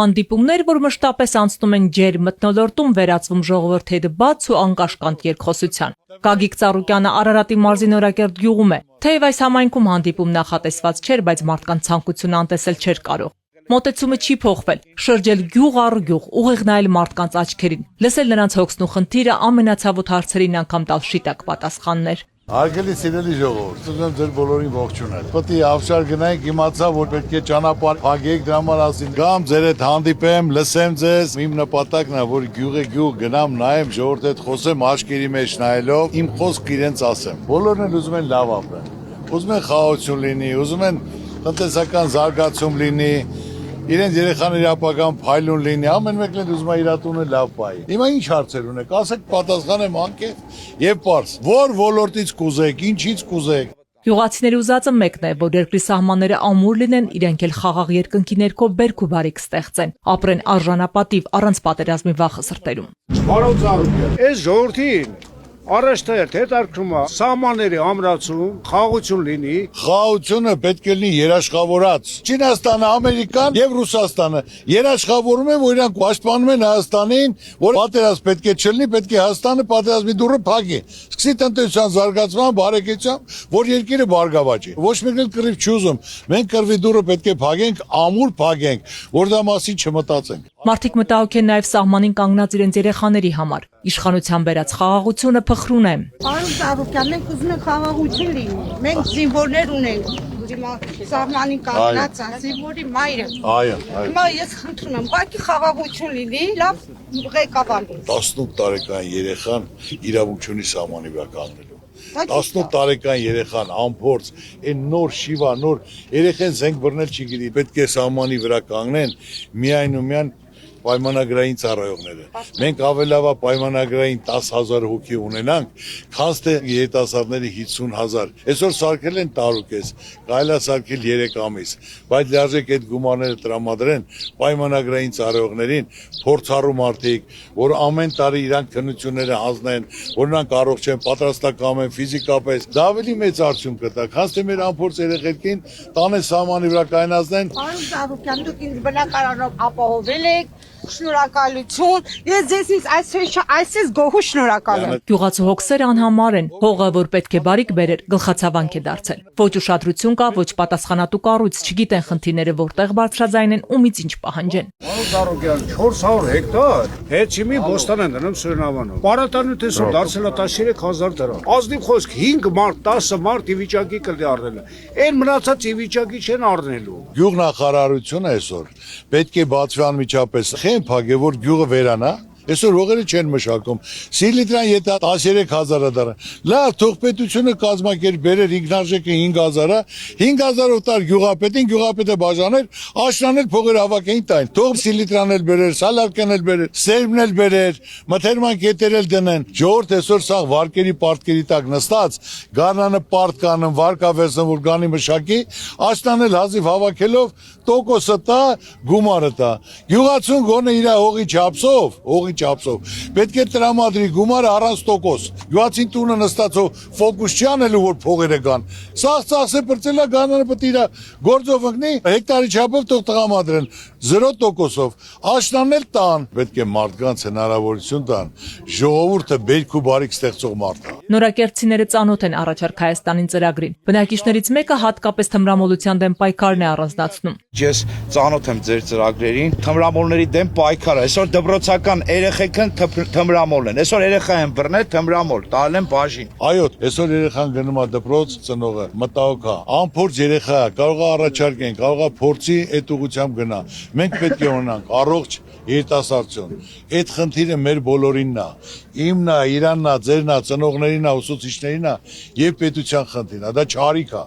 Հանդիպումներ, որ մշտապես անցնում են ջերմ մթնոլորտում, վերածվում ժողովրդի հետ բաց ու անկաշկանդ երկխոսության։ Գագիկ Ծառուկյանը Արարատի մարզի Նորակերտ գյուղում է։ Թեև այս համայնքում հանդիպում նախատեսված չէր, բայց մարդկանց ցանկությունը անտեսել չէր կարող։ Մոտեցումը չի փոխվել։ Շրջել գյուղ առ գյուղ, ուղիղ նայել մարդկանց աչքերին, լսել նրանց հոգսն ու խնդիրը, ամենացավոտ հարցերին անգամ տալ շիտակ պատասխաններ։ Հարգելի սիրելի ժողովուրդ, ուզում եմ ձեր բոլորին ողջունել։ Պետք է ավշար գնայինք, իմացա, որ պետք է ճանապարհ փակեք, դրա համար ասին գամ ձեր հետ հանդիպեմ, լսեմ ձեզ։ Իմ նպատակն է, որ գյուղ գնամ, նայեմ, ժողովրդի հետ խոսեմ, աչքերի մեջ նայելով, իմ խոսքը իրենց ասեմ։ Բոլորն էլ ուզում են լավ ապրեն։ Ուզում են խաղաղություն լինի, ուզում են տնտեսական զարգացում լինի, իրենց երեխաների ապագան փայլուն լինի, ամեն մեկն էլ ուզում է իր տունը լավ պահի։ Հիմա ինչ հարցեր ունեք, ասեք պատասխանեմ անկեղծ եւ պարզ։ Որ ոլորտից կուզեք, ինչից կուզեք։ Գյուղացիների ուզածը մեկն է, որ երկրի սահմանները ամուր լինեն, իրենք էլ խաղաղ երկնքի ներքո բերք ու բարիք ստեղծեն, ապրեն արժանապատիվ, առանց պատերազմի վախը սրտելուն։ Պարոն Ծառուկյան, այս ժողովրդին Առաջ հետարկում է սահմանների ամրացում, խաղաղություն լինի։ Խաղաղությունը պետք է լինի երաշխավորած։ Չինաստանը, Ամերիկան եւ Ռուսաստանը երաշխավորում են, որ իրանք պաշտպանում են Հայաստանին, որ պատերազմ պետք է չլինի, պետք է Հայաստանը պատերազմի դուռը փակի։ Սկսի տնտեսության զարգացման, բարեկեցության, որ երկիրը բարգավաճի։ Ոչ մեկն էլ կռիվ չուզում։ Մենք կռվի դուռը պետք է փակենք, ամուր փակենք, որ դա մասին չմտածենք։ Մարդիկ մտահոգ են նաև սահմանին կանգնած իրենց երեխաների համար։ Իշխանության բերած խաղաղությունը փխրուն է։ Պարոն Ծառուկյան, մենք ուզում ենք խաղաղություն լինի։ Մենք զինվորներ ունենք։ Հիմա սահմանին կանգնած է զինվորի մայրը։ Այո։ Հիմա ես խնդրում եմ, ուղղակի խաղաղություն լինի, լավ ղեկավար լինի։ 18 տարեկան երեխան իրավունք չունի սահմանի վրա կանգնելու։ 18 տարեկան երեխան անփորձ, այն նոր շիվա, նոր երեխեն զենք բռնել չի գիտի, պետք է սահմանի վրա կանգնեն միայն ու միայն պայմանագրային ծառայողները։ Մենք ավելավա պայմանագրային 10,000 հոգի ունենանք, քան թե երիտասարդների 50,000։ Այսօր սարքել են տարուկես, կարելի է սարքել 3 ամիս, բայց լիարժեք այդ գումարները տրամադրեն պայմանագրային ծառայողներին, փորձառու մարդիկ, որ ամեն տարի իրանք քննությունները հանձնեն, որ նրանք առողջ են, պատրաստական են ֆիզիկապես։ Դա ավելի մեծ արդյունք կտա, քան թե մեր անփորձ երեխեքին տանեն սահմանի վրա կայնացնեն։ Պարոն Ծառուկյան, դուք ինձ բնակարանով ապահովել եք։ Շնորհակալություն։ Ես ձեզնից այսպես գոհու շնորհակալ եմ։ Գյուղացու հոգսերը անհամար են։ Հողը, որ պետք է բարիք բերեր, գլխացավանք է դարձել։ Ոչ ուշադրություն կա, ոչ պատասխանատու կառույց, չգիտեն խնդիրները որտեղ բարձրաձայնեն, ումից ինչ պահանջեն։ Պարոն Ծառուկյան, 400 հեկտար հետչիմի բոստան են դնում Սուրնավանում։ Պարատանյութ տեսում դարձել է 13,000 դրամ։ Ազնիվ խոսք 5 մարդ, 10 մարդ ի վիճակի կլի առնել։ Այն մնացած ի վիճակի չեն առնելու։ Գյուղնախարարությունը այսօր պետք է բացվի անմիջապես փակե, որ գյուղը վերանա, այսօր հողերը չեն մշակում, սիլիտրան եթե 13,000 դառը, լավ, թող պետությունը կազմակերպ բերեր ինքնարժեքը 5,000-ը, 5,000 օտար գյուղապետին, գյուղապետը բաժաներ, աշնանել փողերը հավաքեին տային, թող սիլիտրան էլ բերեր, սալարկան էլ բերեր, սերմն էլ բերեր, մթերման կետեր էլ դնեն, ժողովուրդ այսօր սաղ վարկերի պարտքերի տակ նստած, գարնանը պարտ կանն, վարկավերսն, որ գանի մշակի, աշնանել հազիվ հավաքելով, տոկոսը տա, գումարը տա, գյուղացուն գոնե իր հողի չափսով, պետք է տրամադրի գումարը առանց տոկոս, գյուղացին տունը նստածով ֆոկուս չի անելու, որ փողերը գան, սաղ ծախսը պրծելա գանանը պետք է իր գործով ընկնի, հեկտարի չափով թող տրամադրեն, 0%-ով, աշնանել տան, պետք է մարդկանց հնարավորություն տան, ժողովուրդը բերք ու բարիք ստեղծող մարդ է։ Նորակերտցիները ծանոթ են առաջարկ Հայաստանին ծրագրին։ Բնակիչներից մեկը հատկապես թմրամոլության դեմ պայքարն է առանձնացնում։ Ես ծանոթ եմ ձեր ծրագրերին, թմրամոլների դեմ պայքարը, այսօր դպրոցական երեխեքն թմրամոլ են, այսօր երեխա են բռնել թմրամոլ, տալ են բաժին։ Այո, այսօր երեխան գնում է դպրոց, ծնողը մտահոգ է, անփորձ երեխա է, կարող է առաջարկեն, կարող է փորձի այդ ուղղությամբ գնա։ Մենք պետք է ունենանք առողջ երիտասարդություն։ Այդ խնդիրը մեր բոլորինն է, իմն է, իրանն է, ձերն է, ծնողներին է, ուսուցիչներին է եւ պետության խնդիրն է, դա չարիք է։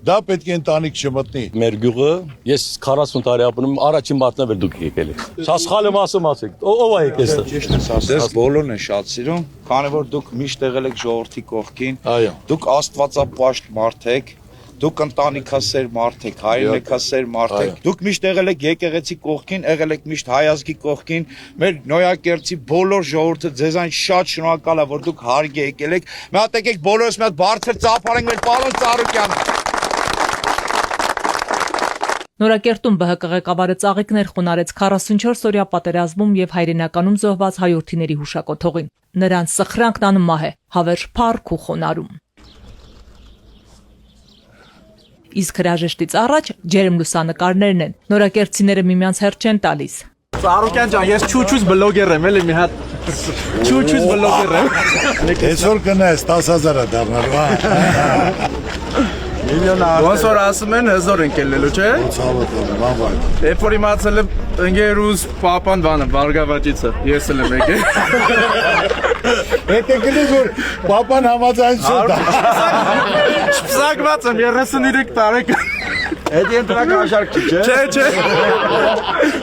Դա պետք է ընտանիք չմտնի։ Մեր գյուղը, ես 40 տարի ապրում եմ, առաջին մարտն էլ դուք եկել եք։ Սա սխալ եմ ասեք, ով է եկել այստեղ։ Ճիշտ ես ասել, բոլորն են շատ սիրում, քանի որ դուք միշտ եղել եք ժողովրդի կողքին։ Այո։ Դուք աստվածապաշտ մարդ եք, դուք ընտանիքասեր մարդ եք, հայրենիքասեր մարդ եք։ Դուք միշտ եղել եք եկեղեցի կողքին, եղել եք միշտ հայազգի կողքին։ Մեր Նոյակերտի բոլոր ժողովուրդը ձեզան շատ շնորհակալ է, որ դուք հարգ եկել եք։ Մի հատ եկեք բոլորս մի հատ բարձր ծափարենք մեր պարոն Ծառուկյանը։ Նորակերտում ԲՀԿ ղեկավարը ծաղիկներ խոնարհեց 44-օրյա պատերազմում եւ հայրենականում զոհված հայրենիների հուշակոթողին։ Նրանց սխրանքն անմահ է, հավերժ փառք ու խոնարհում։ Իսկ հրաժեշտից առաջ ջերմ լուսանկարներն են։ Նորակերտցիները միմյանց հերթ չեն տալիս։ Ծառուկյան ջան, ես չուչուց բլոգեր եմ, էլի մի հատ չուչուց բլոգեր եմ։ Այսօր կնես 10,000-ը դառնալու։ Ոնց որ ասում են հզոր ենք ելնելու, չէ։ Երբ որ իմացել եմ ընկերուս պապան բանը, Վարգավաճիցը, ես էլ եմ եկել։ Հետո գնաց որ պապան համաձայնություն տա։ Սպսակված եմ 33 տարեկան։ Էդի ընտրական աշարք չի, չէ։ Չէ։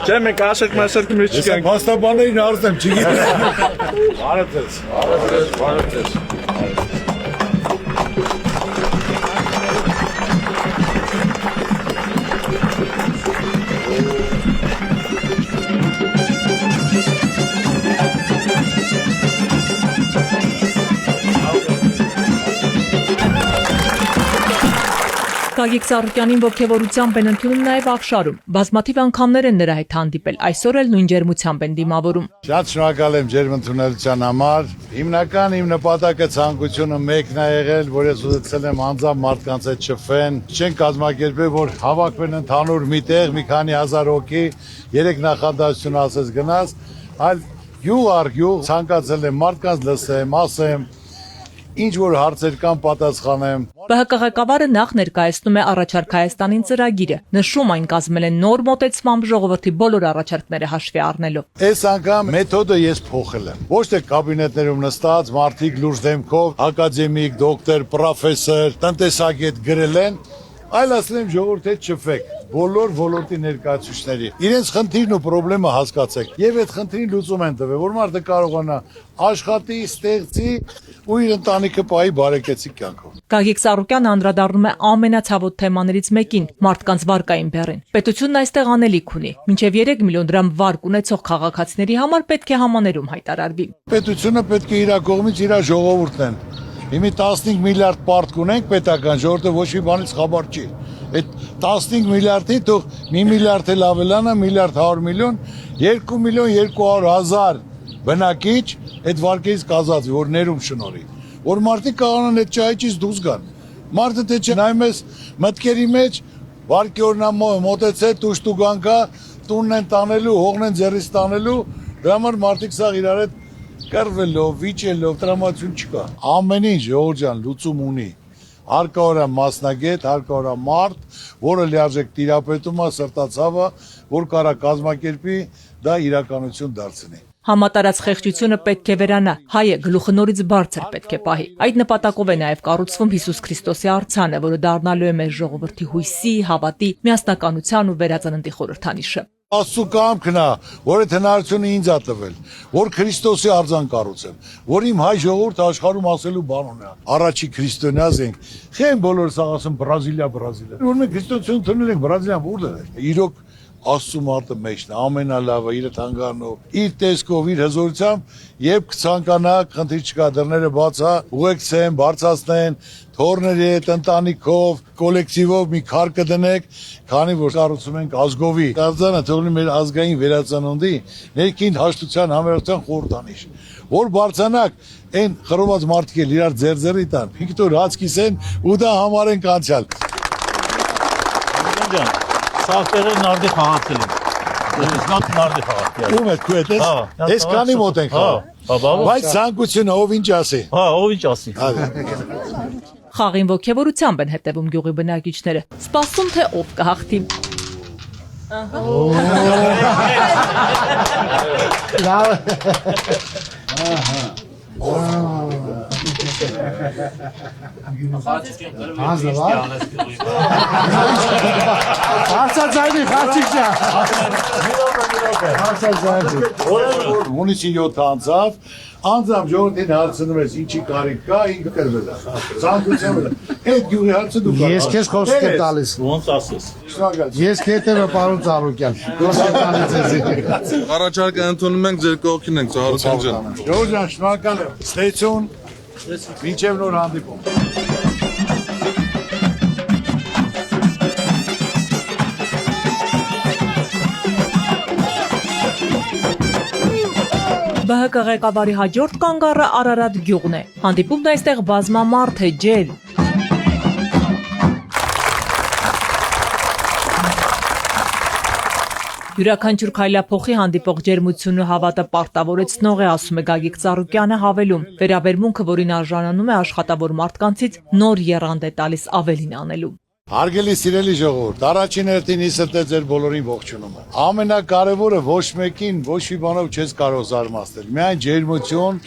Չէ, մենք աշարք մեջ չկանք։ Փաստաբաններին հարցեմ, չգիտեմ։ Արեցես։ Գագիկ Ծառուկյանին ողջավորությամբ են ընդունում նաև Ախշարում։ Բազմաթիվ անգամներ են նրա հետ հանդիպել, այսօր էլ նույն ջերմությամբ են դիմավորում։ Շատ շնորհակալ եմ ջերմ ընդունելության համար։ Հիմնական իմ նպատակը ցանկությունը մեկն է եղել, որ ես ուզեցել եմ անձամբ մարդկանց հետ շփվեն, չեն կազմակերպել, որ հավաքվեն ընդհանուր միտեղ մի քանի հազար հոգի, 3 նախադասություն ասես գնաց, այլ յուղ առ յուղ ցանկացել եմ մարդկանց լսեմ, ասեմ, ինչ որ հարցեր կան պատասխանեմ։ ԲՀԿ ղեկավարը նախ ներկայացնում է առաջարկ Հայաստանին ծրագիրը, նշում այն կազմել են նոր մոտեցմամբ ժողովրդի բոլոր առաջարկները հաշվի առնելով։ Այս անգամ մեթոդը ես փոխել եմ։ Ոչ թե կաբինետներում նստած մարդիկ լուրջ դեմքով, ակադեմիկ, դոկտոր, պրոֆեսոր, տնտեսագետ գրել են, այլ ասել եմ ժողովրդի հետ շփվեք, բոլոր ոլորտի ներկայացուցիչների։ Իրենց խնդիրն ու խնդրումը հասկացեք եւ այդ խնդրին լուծում են տվել, որ մարդը կարողանա աշխատի, ստեղծի ու իր ընտանիքը պահի բարեկեցիկ կյանքով։ Գագիկ Ծառուկյանը անդրադառնում է ամենացավոտ թեմաներից մեկին՝ մարդկանց վարկային բեռին։ Պետությունն այստեղ անելիք ունի։ Մինչև 3 միլիոն դրամ վարկ ունեցող քաղաքացիների համար պետք է համաներում հայտարարվի։ Պետությունը պետք է իր կողմից իր ժողովուրդն են։ Հիմի 15 միլիարդ պարտք ունենք պետական ժողովուրդը ոչ մի բանից խաբար չի։ Այդ 15 միլիարդի թող 1 միլիարդ էլ ավելանա, 1 միլիարդ 100 միլիոն, 2 միլիոն 200 հազար բնակիչ այդ վարկերից կազատվի, որ ներում շնորհի։ Որ մարդիկ կարողանան այդ ճայճից դուրս գան։ Մարդը թե չնայում ես մտքերի մեջ վարկի օրնամո մոտեցել տուշտուգանկա տունն են տանելու, հողն են ձեռից տանելու, դրա համար մարդիկ սա իրար հետ կռվելով, վիճելով, տրամադրություն չկա։ Ամեն ինչ ժողովրդյան լուծում ունի։ Հարկավոր է մասնագետ, հարկավոր է մարդ, որը լիարժեք տիրապետում է, սրտացավ է, որ կարա կազմակերպի, դա իրականություն դարձնի։ Համատարած խեղճությունը պետք է վերանա, հայը գլուխը նորից բարձր պետք է պահի։ Այդ նպատակով է նաև կառուցվում Հիսուս Քրիստոսի արձանը, որը դառնալու է մեր ժողովրդի հույսի, հավատի, միասնականության ու վերածննդի խորհրդանիշը։ Աստծո կամքն է, որ այդ հնարավորությունը ինձ ա տվել, որ Քրիստոսի արձան կառուցեմ, որ իմ հայ ժողովուրդը աշխարհում ասելու բան ունի։ Առաջի քրիստոնյաց ենք, խեն բոլորս ասում Բրազիլիա։ Որ մենք քրիստոնեություն թողնել ենք Բրազիլիան որտեղ է։ Իրոք Աստծո մարդը մեջն է, ամենալավը, իր թանգանով, իր տեսքով, իր հզորությամբ, երբ կցանկանաք, խնդիր չկա, դռները բաց է, ուղեկցեն, բարձրացնեն, թորների հետ, ընտանիքով, կոլեկտիվով մի քար կդնեք, քանի որ կառուցում ենք ազգովի։ Արձանը թողնի մեր ազգային վերածննդի ներքին հաշտության համերաշխության խորհրդանիշ, որ բարձրանակ այն խռոված մարդիկ էլ իրար ձեր տան, Վիկտոր Հացկիսեն ու դա համարենք անցյալ։ Սաղտերը նարդի խաղացել են։ Ես նարդի խաղացել։ Ում եք քու ես։ Ես կանի մոտ ենք խաղ։ Բայց ցանկությունը ով ինչ ասի։ Ով ինչ ասի։ Խաղին ողջավորությամբ են հետևում գյուղի բնակիչները։ Սպասում թե ով կհաղթի։ Հունիսի 7 անձամբ ժողովրդին հարցնում ես ինչի կարիք կա, ինքը կրվել է։ Ցանկությունը այդ գյուղի հարցը դու կար։ Ես քեզ խոսք եմ տալիս։ Ոնց ասես։ Շնորհակալ։ Ես քեզ եմ պարոն Ծառուկյան։ Խոսք եմ տալիս ես։ Առաջարկը ընդունում ենք, ձեր կողքին ենք, Ծառուկյան ջան։ Ժողովուրդ ջան, շնորհակալ եմ։ Ստեցուն։ Մինչև նոր հանդիպում։ ԲՀԿ ղեկավարի հաջորդ կանգառը Արարատ գյուղն է։ Հանդիպումն այստեղ բազմամարդ է, ջել։ Յուրաքանչյուր քայլափոխի հանդիպող ջերմությունն ու հավատը պարտավորեցնող է, ասում է Գագիկ Ծառուկյանը հավելում։ Վերաբերմունքը, որին արժանանում է աշխատավոր մարդկանցից, նոր եռանդ է տալիս ավելին անելու։ Հարգելի սիրելի ժողովուրդ, առաջին հերթին ի սրտե ձեր բոլորին ողջունում եմ։ Ամենակարևորը ոչ մեկին ոչ մի բանով չես կարող զարմացնել։ Միայն ջերմություն,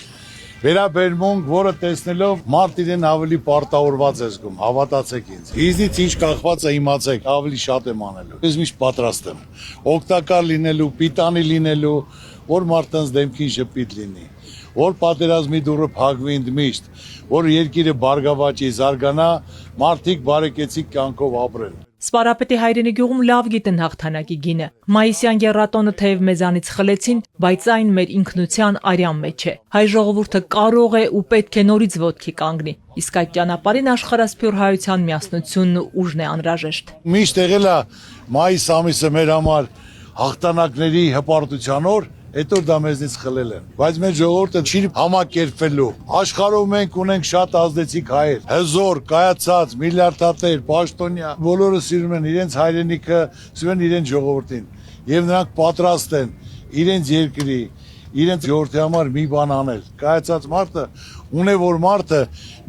վերաբերմունք, որը տեսնելով մարդ իրեն ավելի պարտավորված է զգում, հավատացեք ինձ։ Ինձնից ինչ կախված է իմացեք, ավելի շատ եմ անելու։ Ես միշտ պատրաստ եմ օգտակար լինելու, պիտանի լինելու, որ մարդանց դեմքին ժպիտ լինի, որ պատերազմի դուռը փակվի ընդմիշտ, որ երկիրը բարգավաճի, զարգանա, մարդիկ բարեկեցիկ կյանքով ապրեն։ Սպարապետի հայրենի գյուղում լավ գիտեն հաղթանակի գինը։ Մայիսյան եռատոնը թեև մեզանից խլեցին, բայց այն մեր ինքնության արյան մեջ է։ Հայ ժողովուրդը կարող է ու պետք է նորից ոտքի կանգնի։ Իսկ այդ ճանապարհին աշխարհասփյուր հայության միասնությունն ու ուժն է անհրաժեշտ։ Միշտ եղել է մայիս ամիսը մեր համար հաղթանակների հպարտության օր, այդ օր դա մեզնից խլել են։ Բայց մեր ժողովուրդը չի համակերպվելու։ Աշխարհում մենք ունենք շատ ազդեցիկ հայեր, հզոր, կայացած, միլիարդատեր, պաշտոնյա, բոլորը սիրում են իրենց հայրենիքը, սիրում են իրենց ժողովրդին։ Եվ նրանք պատրաստ են իրենց երկրի, իրենց ժողովրդի համար մի բան անել։ Կայացած մարդը ունե որ մարդը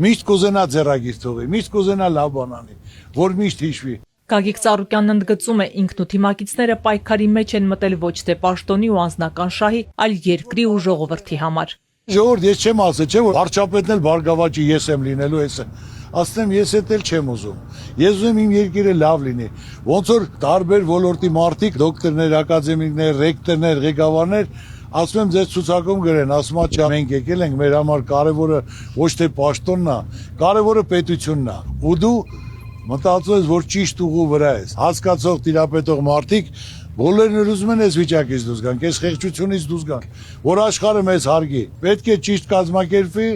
միշտ կուզենա ձեռագիր թողի, միշտ կուզենա լավ բան անի, որ միշտ հիշվի։ Գագիկ Ծառուկյանն ընդգծում է, ինքն ու թիմակիցները պայքարի մեջ են մտել ոչ թե պաշտոնի ու անձնական շահի, այլ երկրի ու ժողովրդի համար։ Ժողովուրդ, ես չեմ ասել, չէ՞ որ վարչապետն էլ բարգավաճի ես եմ լինելու, ես ասեմ ես էլ չեմ ուզում։ Ես ուզում իմ երկիրը լավ լինի։ Ոնց որ տարբեր ոլորտի մարդիկ, դոկտորներ, ակադեմիկներ, ռեկտորներ, ղեկավարներ ասում եմ ձեզ ցուցակում գրեն, ասում ա չէ, մենք եկել ենք, մեր համար կարևորը ոչ թե պաշտոնն է, կարևորը պետությունն է։ Ու դու մտածում ես, որ ճիշտ ուղու վրա ես։ Հասկացող, տիրապետող մարդիկ բոլորն ուզում են այս վիճակից դուրս գան, այս խեղճությունից դուրս գան, որ աշխարհը մեզ հարգի։ Պետք է ճիշտ կազմակերպվի,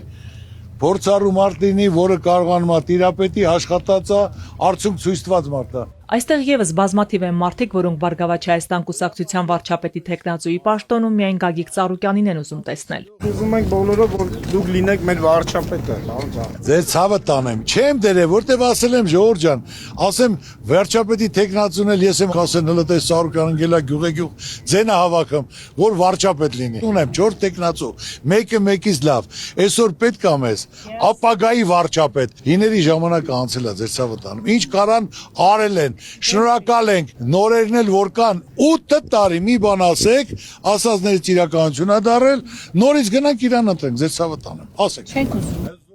փորձառու մարդ լինի, որը կարողանում է տիրապետի, աշխատած է, արդյունք ցույց տված մարդ է։ Այստեղ եւս բազմաթիվ են մարդիկ, որոնք Բարգավաճ Հայաստան կուսակցության վարչապետի թեկնածուի պաշտոնում միայն Գագիկ Ծառուկյանին են ուզում տեսնել։ Ուզում ենք բոլորը, որ դուք լինեք մեր վարչապետը, Ձեր ցավը տանեմ, չեմ դերե, որտեվ ասել եմ Ժողովուրդ ջան, ասեմ վարչապետի թեկնածուն էլ ես եմ ասել հլտե Սարուկյանն գելա գյուղեգյուղ ձենը հավաքում, որ վարչապետ լինի։ Ունեմ 4 թեկնածու, մեկը մեկից լավ։ Այսօր պետք է մեզ ապագայի վարչապետ։ Հիների ժամանակը անցել է, ձեր ցավը տանեմ։ Ինչ կարան արել են, շնորհակալ ենք, նորերն էլ որ կան 8 տարի մի բան ասեք, ասածներից իրականություն է դարել, նորից գնանք իրան ընտրենք, ձեր ցավը տանեմ, ասեք։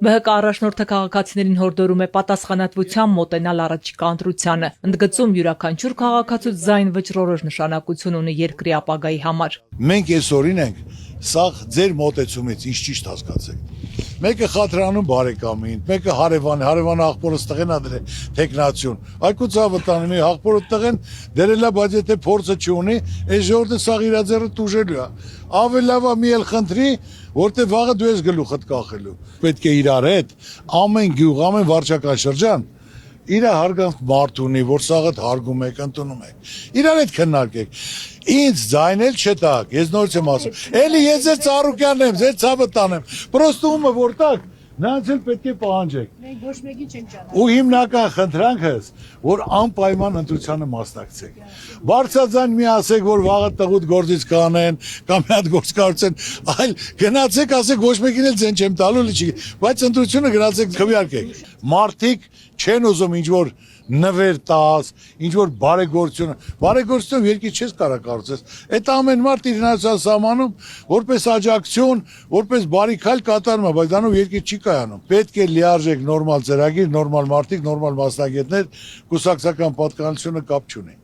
ԲՀԿ առաջնորդը քաղաքացիներին հորդորում է պատասխանատվությամբ մոտենալ առաջիկա ընտրությանը, ընդգծում յուրաքանչյուր քաղաքացու ձայն վճռորոշ նշանակություն ունի երկրի ապագայի համար։ Մենք այսօրին ենք, սա ձեր մոտեցումից ինչ ճիշտ հասկացեք։ Մեկը խաթրանում բարեկամին, մեկը հարևանը աղբորս տղեն ադրե թեկնացյուն։ Այկու ցավը տանեմ, աղբորը տղեն դերելա, բայց եթե փորձը չունի, այս ժողովուրդը սաղ իր ձեռը տուժելու է։ Ավելի լավ է մի էլ խնդրի, որտեղ վաղը դու ես գլուխդ կախելու։ Պետք է իրար հետ ամեն գյուղ, ամեն վարչական շրջան իր հարգանք մարդ ունի, որ սաղդ հարգում եք, ընդունում եք։ Իրար հետ քննարկեք։ Ինձ ձայնել չտակ, ես նորից եմ ասում։ Էլի ես ձեր Ծառուկյանն եմ, ձեր ցավը տանեմ։ Պրոստումը որտակ, նրանց էլ պետք է պահանջեք։ Մենք ոչ մեկին չենք ճանաչում։ Ու հիմնական խնդրանքս, որ անպայման ընտրությանը մասնակցեք։ Բարձրաձայն մի ասեք, որ վաղը տղուտ գործից կանեն, կամ մի հատ գործ կարծեն, այլ գնացեք, ասեք ոչ մեկին էլ ձեն չեմ տալու լիչի, բայց ընտրությունը գնացեք քվեարկեք։ Մարդիկ չեն ուզում ինչ որ նվեր տաս, ինչ որ բարեգործություն երկիր չես կարող կարծես։ Այդ ամեն մարդ իր հնարավորության սահմանում որպես աջակցություն, որպես բարիքայլ կատարում է, բայց դրանով երկիր չի կայանում։ Պետք է լիարժեք նորմալ ծրագիր, նորմալ մարդիկ, նորմալ մասնագետներ, կուսակցական պատկանելությունը կապ չունի։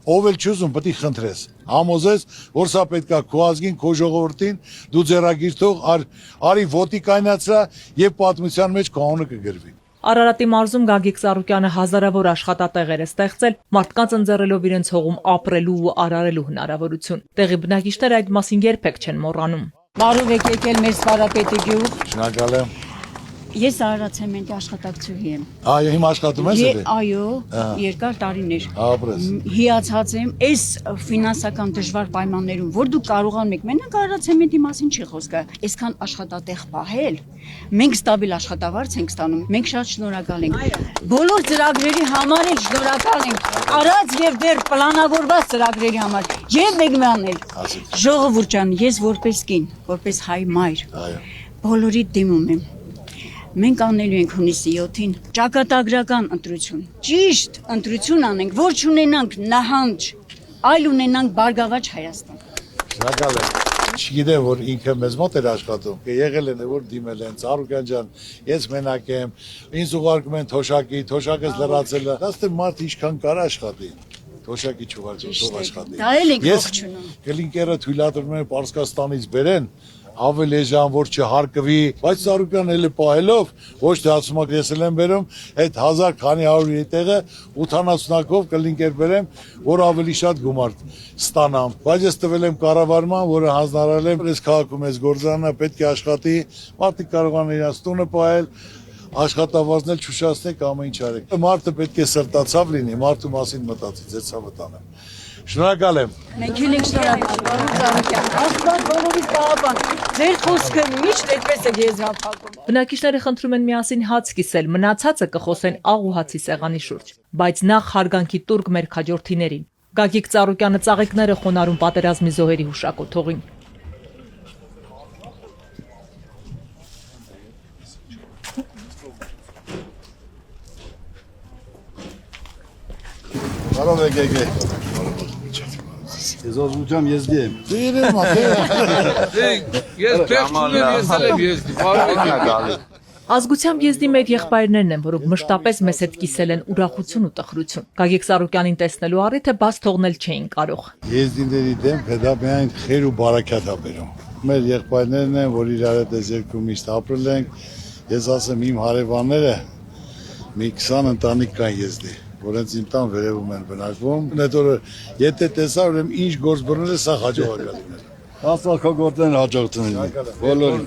Ով էլ չուզում, պետք է խնդրես։ Համոզես, որ սա պետք է քո ազգին, քո ժողովրդին, դու ձեռագիր թող, արի ոտի կայնացրա եւ պատմության մեջ քո անունը կգրվի։ Արարատի մարզում Գագիկ Ծառուկյանը հազարավոր աշխատատեղեր է ստեղծել, մարդկանց ընձեռելով իրենց հողում ապրելու ու արարելու հնարավորություն։ Տեղի բնակիչները այդ մասին երբեք չեն մոռանում։ Բարով եք եկել մեր Սպարապետի գյուղ։ Շնորհակալ եմ։ Ես Արարատցեմենտի աշխատակցուհի եմ։ Այո, հիմա աշխատում ես էլի։ Այո, երկար տարիներ։ Ապրես։ Հիացած եմ այս ֆինանսական դժվար պայմաններում, որ դուք կարողանում եք, մենակ Արարատցեմենտի մասին չի խոսքը, այսքան աշխատատեղ պահել։ Մենք ստաբիլ աշխատավարձ ենք ստանում։ Մենք շատ շնորհակալ ենք։ Բոլոր ծրագրերի համար էլ շնորհակալ ենք։ Արած եւ դեռ պլանավորված ծրագրերի համար։ Եվ մեկնան էլ։ Ժողովուրդ ջան, ես որպես կին, որպես հայ մայր, բոլորի դիմում եմ։ Մենք անելու ենք հունիսի 7-ին ճակատագրական ընտրություն։ Ճիշտ ընտրություն անենք, որ չունենանք նահանջ, այլ ունենանք բարգավաճ Հայաստան։ Շնորհակալ եմ։ Չգիտեմ, որ ինքը մեզ մոտ էր աշխատում։ Եղել են, որ դիմել են, Ծառուկյան ջան, ես մենակ եմ, ինձ ուղարկում են թոշակի, թոշակս լրացել է։ Դաստե մարդ ինչքան կար աշխատի։ Թոշակի չուղարկում, թող աշխատի։ Դա էլ ենք ողջունում։ Կլինկերը թույլատրում են Պարսկաստանից բերեն, ավելի էժան որ չհարկվի, բայց Ծառուկյան էլի պահելով, ոչ թե ասում եք ես եմ բերում, այդ 1000 քանի 100-ի տեղը 80-ակով կլինկեր բերեմ, որ ավելի շատ գումար ստանամ։ Բայց ես տվել եմ կառավարման, որը հանձնարարել եմ, այս քաղաքում այս գործարանը պետք է աշխատի, մարդիկ կարող են իրենց տունը պահել, աշխատավարձն էլ չուշացնեք, ամեն ինչ արեք։ Մարդը պետք է սրտացավ լինի, մարդու մասին մտածի, ձեզ վտանեմ։ Շնորհակալ եմ։ Մենք էլ ենք շնորհակալ, Ծառուկյան։ Աստված բոլորիս պահապան։ Ձեր խոսքը միշտ այդպես է եզրափակում։ Բնակիչները խնդրում են միասին հաց կիսել, մնացածը կխոսեն աղ ու հացի սեղանի շուրջ։ Բայց նախ հարգանքի տուրք մեր քաջորդիներին։ Գագիկ Ծառուկյանը ծաղիկները խոնարհում պատերազմի զոհերի հուշակոթողին։ Բարով եկեք։ Ես ոզուջամ եզդի եմ։ Դիրեմ Ես փեշտում եմ եզդի, բարի։ Ազգությամբ եզդի մեր եղբայրներն են, որոնք մշտապես մեզ հետ կիսել են ուրախություն ու տխրություն։ Գագիկ Ծառուկյանին տեսնելու առիթը բաց թողնել չէին կարող։ Եզդիների դեմ դա միայն խեր ու բարակյաթ է բերում։ Մեր եղբայրներն են, որ իրար հետ այս երկու միշտ ապրել ենք։ Ես ասեմ իմ հարևանները մի 20 ընտանիք կան եզդի, որոնց իմ տան վերևում են բնակվում։ Այդ օրը եթե տեսա, ուրեմն ինչ գործ բռնել է, սա հաջողակալ լինել։ Աստված քո գործերն հաջող տնի։ Բոլորին։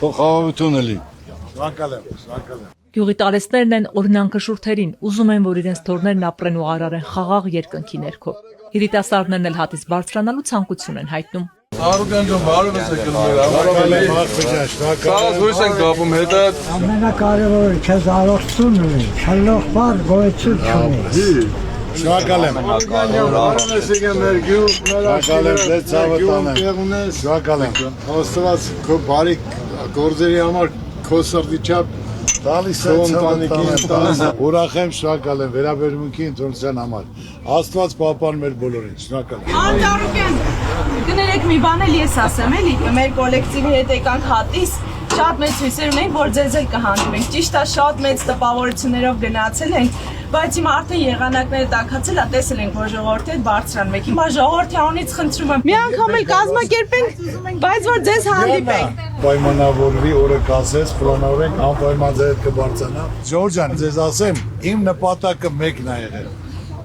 Թող խաղաղություն լինի։ Շնորհակալ եմ, շնորհակալ եմ։ Գյուղի տարեցներն են օրինանքը շուրթերին, ուզում են, որ իրենց թորներն ապրեն ու արարեն խաղաղ երկնքի ներքո։ Երիտասարդներն էլ հատից բարձրանալու ցանկություն են հայտնում։ Ծառուկյան ջան, բարով եք եկել։ Շնորհակալ եմ, աղջիկան, շնորհակալ եմ։ Դուրս ենք գապում հետը։ Ամենակարևորը քեզ առողջություն ունի, չլող բար գոյություն չունի։ Շնորհակալ եմ։ Բարով ես եկել մեր գյուղ, Շնորհակալ եմ, ձեզ ցավը տանեմ։ Շնորհակալ եմ։ Աստված քո բարի գործերի համար քո սրտի չափ Տալիս է ընտանիքին, ուրախ եմ, շնորհակալ եմ վերաբերմունքի ընդունության համար։ Աստված պահպան մեր բոլորին, շնորհակալ եմ։ Ծառուկյան, կներեք մի բան էլ ես ասեմ էլի, մեր կոլեկտիվի հետ եկանք հատիս, շատ մեծ հույսեր ունենք, որ ձեզ էլ կհանդիպենք։ Ճիշտ է, շատ մեծ տպավորություններով գնացել ենք, բայց հիմա արդեն եղանակները տաքացել է, տեսել ենք, որ ժողովրդի հետ բարձրանում եք։ Հիմա ժողովրդի անունից խնդրում եմ, մի անգամ էլ կազմակերպենք, բայց որ ձեզ հանդիպենք։ Պայմանավորվի օրը կասես, պլանավորենք անպայման ձեր հետ կբարձրանա։ Ժողովուրդ ջան, ձեզ ասեմ, իմ նպատակը մեկն է եղել,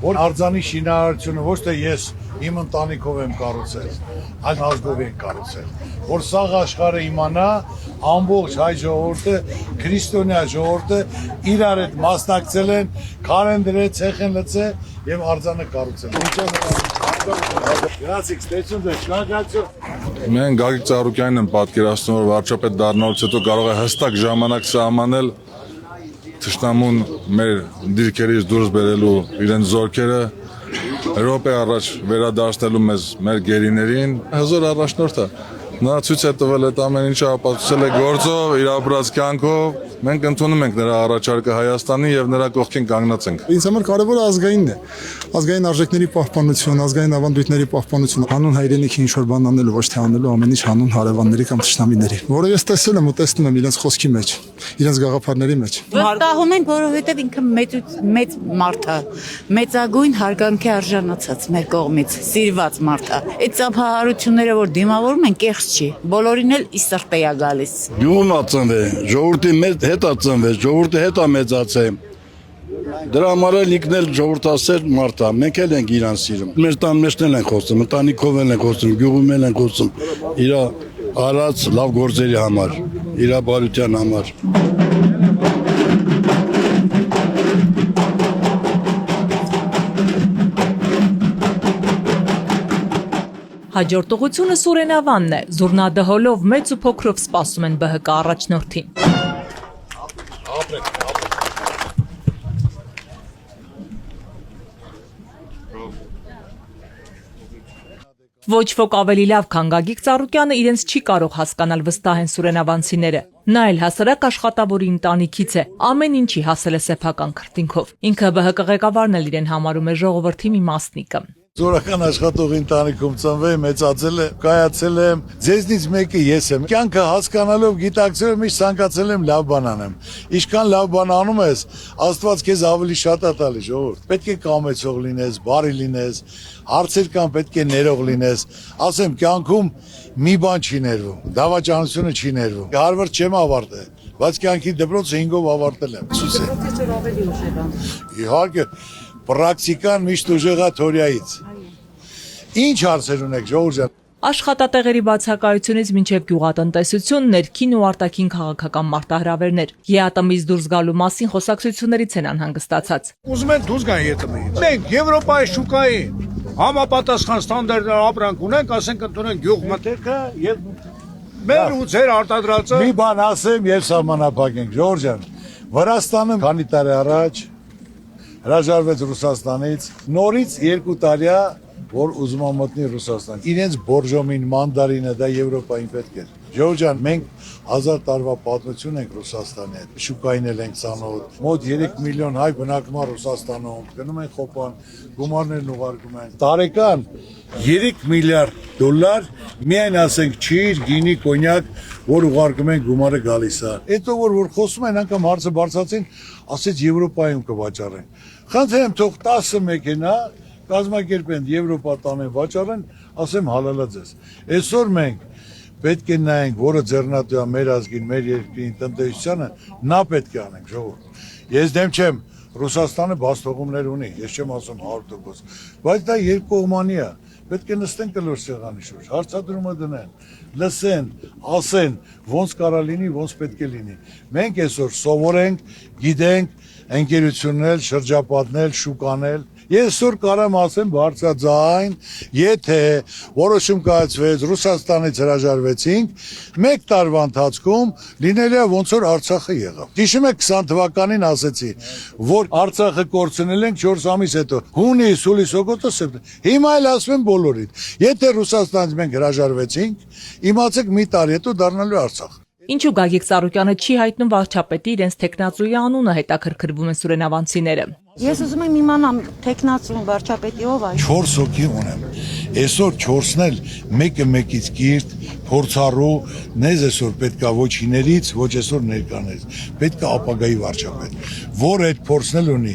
որ արձանի շինարարությունը ոչ թե ես իմ ընտանիքով եմ կառուցել, այլ ազգով եմ կառուցել, որ սաղ աշխարհը իմանա, ամբողջ հայ ժողովուրդը, քրիստոնյա ժողովուրդը իրար հետ մասնակցել են, քար են դրել, ցեխ են լցել եւ արձանը կառուցել։ Գրացիք, ստեցում դե, շնորհակալություն։ Մենք Գագիկ Ծառուկյանն եմ պատկերացնում, որ վարչապետ դառնալուց հետո կարող է հստակ ժամանակ սահմանել թշնամուն մեր դիրքերից դուրս բերելու իրենց զորքերը Եվրոպա առաջ վերադարձնելու մեր գերիներին հզոր առաջնորդ է։ Նա ցույց է տվել այդ ամեն ինչը ապացուցել է գործով, իր ապրած կյանքով։ Մենք ընդունում ենք նրա առաջարկը Հայաստանի եւ նրա կողքին կանգնած ենք։ Ինձ համար կարևորը ազգայինն է։ Ազգային արժեքների պահպանություն, ազգային ավանդույթների պահպանություն, հանուն հայրենիքի ինչ որ բան անելու, ոչ թե անելու ամեն ինչ հանուն հարևանների կամ թշնամիների։ Որը ես տեսել եմ ու տեսնում եմ իրենց խոսքի մեջ, իրենց գաղափարների մեջ։ Վստահում ենք, որովհետև ինքը մեծ մարդ է, մեծագույն հարգանքի արժանացած մեր կողմից, սիրված մարդ է։ Այդ ծափահարությունները, որ դիմավորում են, կեղծ չի։ Բոլորին էլ ի սրտ է գալիս։ Գյուղն ա ծնվել, ժողովրդի հետ ա ծնվել, ժողովրդի հետ ա մեծացել։ Դրա համար էլ ինքն էլ ժողովրդասեր մարդ է, մենք էլ ենք իրան սիրում։ Մեր տան մեջն էլ ենք խոսում, ընտանիքով էլ ենք խոսում, գյուղում էլ ենք խոսում, իր արած լավ գործերի համար։ իր բարության համար։ Հաջորդ ուղությունը Սուրենավանն է, զուռնադհոլով մեծ ու փոքրով սպասում են ԲՀԿ առաջնորդին։ Ոչ ոք ավելի լավ, քան Գագիկ Ծառուկյանը իրենց չի կարող հասկանալ վստահ են սուրենավանցիները։ Նա էլ հասարակ աշխատավորի ընտանիքից է, ամեն ինչի հասել է սեփական քրտինքով։ Ինքը ԲՀԿ ղեկավարն էլ իրեն համարում է ժողովրդի մի մասնիկը։ Զորական աշխատող ընտանիքում ծնվել, մեծացել եմ, կայացել եմ, ձեզնից մեկը ես եմ։ Կյանքը հասկանալով, գիտակցելով միշտ ցանկացել եմ լավ բան անեմ։ Ինչքան լավ բան անում ես, Աստված քեզ ավելի շատ է տալի, ժողովուրդ։ Պետք է կամեցող լինես, բարի լինես, հարցեր կան պետք է ներող լինես։ Ասեմ, կյանքում մի բան չի ներվում, դավաճանությունը չի ներվում։ Հարվարդ չեմ ավարտել, բայց կյանքի դպրոցը 5-ով ավարտել եմ։ Իհարկե, պրակտիկան միշտ ուժեղա թորիայից։ Ինչ հարցեր ունեք, ժողովուրդ ջան։ Աշխատատեղերի բացակայությունից մինչև գյուղատնտեսություն, ներքին ու արտաքին քաղաքական մարտահրավերներ։ ԵԱՏՄ-ից դուրս գալու մասին խոսակցություններից են անհանգստացած։ Ուզում են դուրս գան ԵԱՏՄ-ից։ Մենք Եվրոպայի շուկային համապատասխան ստանդարտներ ապրանք ունենք, ասենք ընդունենք գյուղմթերքը եւ մեր ու ձեր արտադրածը։ Մի բան ասեմ եւ սահմանափակենք, ժողովուրդ ջան։ Վրաստանը քանի տարի առաջ հրաժարվեց Ռուսաստանից, նորից 2 տարի է, որ ուզում է մտնի Ռուսաստան։ Իրենց բորժոմին, մանդարինը դա Եվրոպային պետք է։ Ժողովուրդ ջան, մենք 1000 տարվա պատմություն ենք Ռուսաստանի հետ։ Շուկային էլ ենք ծանոթ։ Մոտ 3 միլիոն հայ բնակվում է Ռուսաստանում, գնում են խոպան, գումարներն ուղարկում են։ Տարեկան 3 միլիարդ դոլար միայն ասենք ճիր, գինի, կոնյակ, որ ուղարկում են գումարը գալիս է։ Հետո որ խոսում են անգամ հարցը բարձրացին, ասեց Եվրոպայում կվաճառեն։ Խնդրեմ թող 10 մեքենա կազմակերպեն Եվրոպա տանեն վաճառեն, ասեմ հալալա ձեզ։ Այսօր մենք պետք է նայենք, որը ձեռնատու է մեր ազգին, մեր երկրին, տնտեսությանը, նա պետք է անենք, ժողովուրդ։ Ես դեմ չեմ, Ռուսաստանը բացթողումներ ունի, ես չեմ ասում 100%, բայց դա երկկողմանի է։ Պետք է նստեն կլոր սեղանի շուրջ, հարցադրումը դնեն, լսեն, ասեն, ոնց կարա լինի, ոնց պետք է լինի։ Մենք այսօր սովորենք, գիտենք, ընկերություններ, շրջապատներ, շուկաներ։ Ես այսօր կարամ ասեմ բարձրաձայն, եթե որոշում կայացվեց, Ռուսաստանից հրաժարվեցինք, 1 տարվա ընթացքում լինելու է ոնց որ Արցախը եղավ։ Հիշում եք 20 թվականին ասեցի, որ Արցախը կորցնել ենք 4 ամիս հետո։ Հունիս, հուլիս, օգոստոս, սեպտեմբեր։ Հիմա էլ ասում եմ բոլորիդ, եթե Ռուսաստանից մենք հրաժարվեցինք, իմացեք մի տարի հետո դառնալու Արցախ։ Ինչու Գագիկ Ծառուկյանը չի հայտնում վարչապետի իրենց տեխնացուի անունը, հետաքրքրվում են սուրենավանցիները։ Ես ուզում եմ իմանամ տեխնացուն վարչապետի ով է։ 4 հոգի ունեմ։ Այսօր 4-ն էլ մեկը մեկից կիրթ, փորձառու, նեզ այսօր պետքա ոչ իներից, ոչ այսօր ներկաներ։ Պետքա ապագայի վարչապետ, որ այդ փորձն էլ ունի,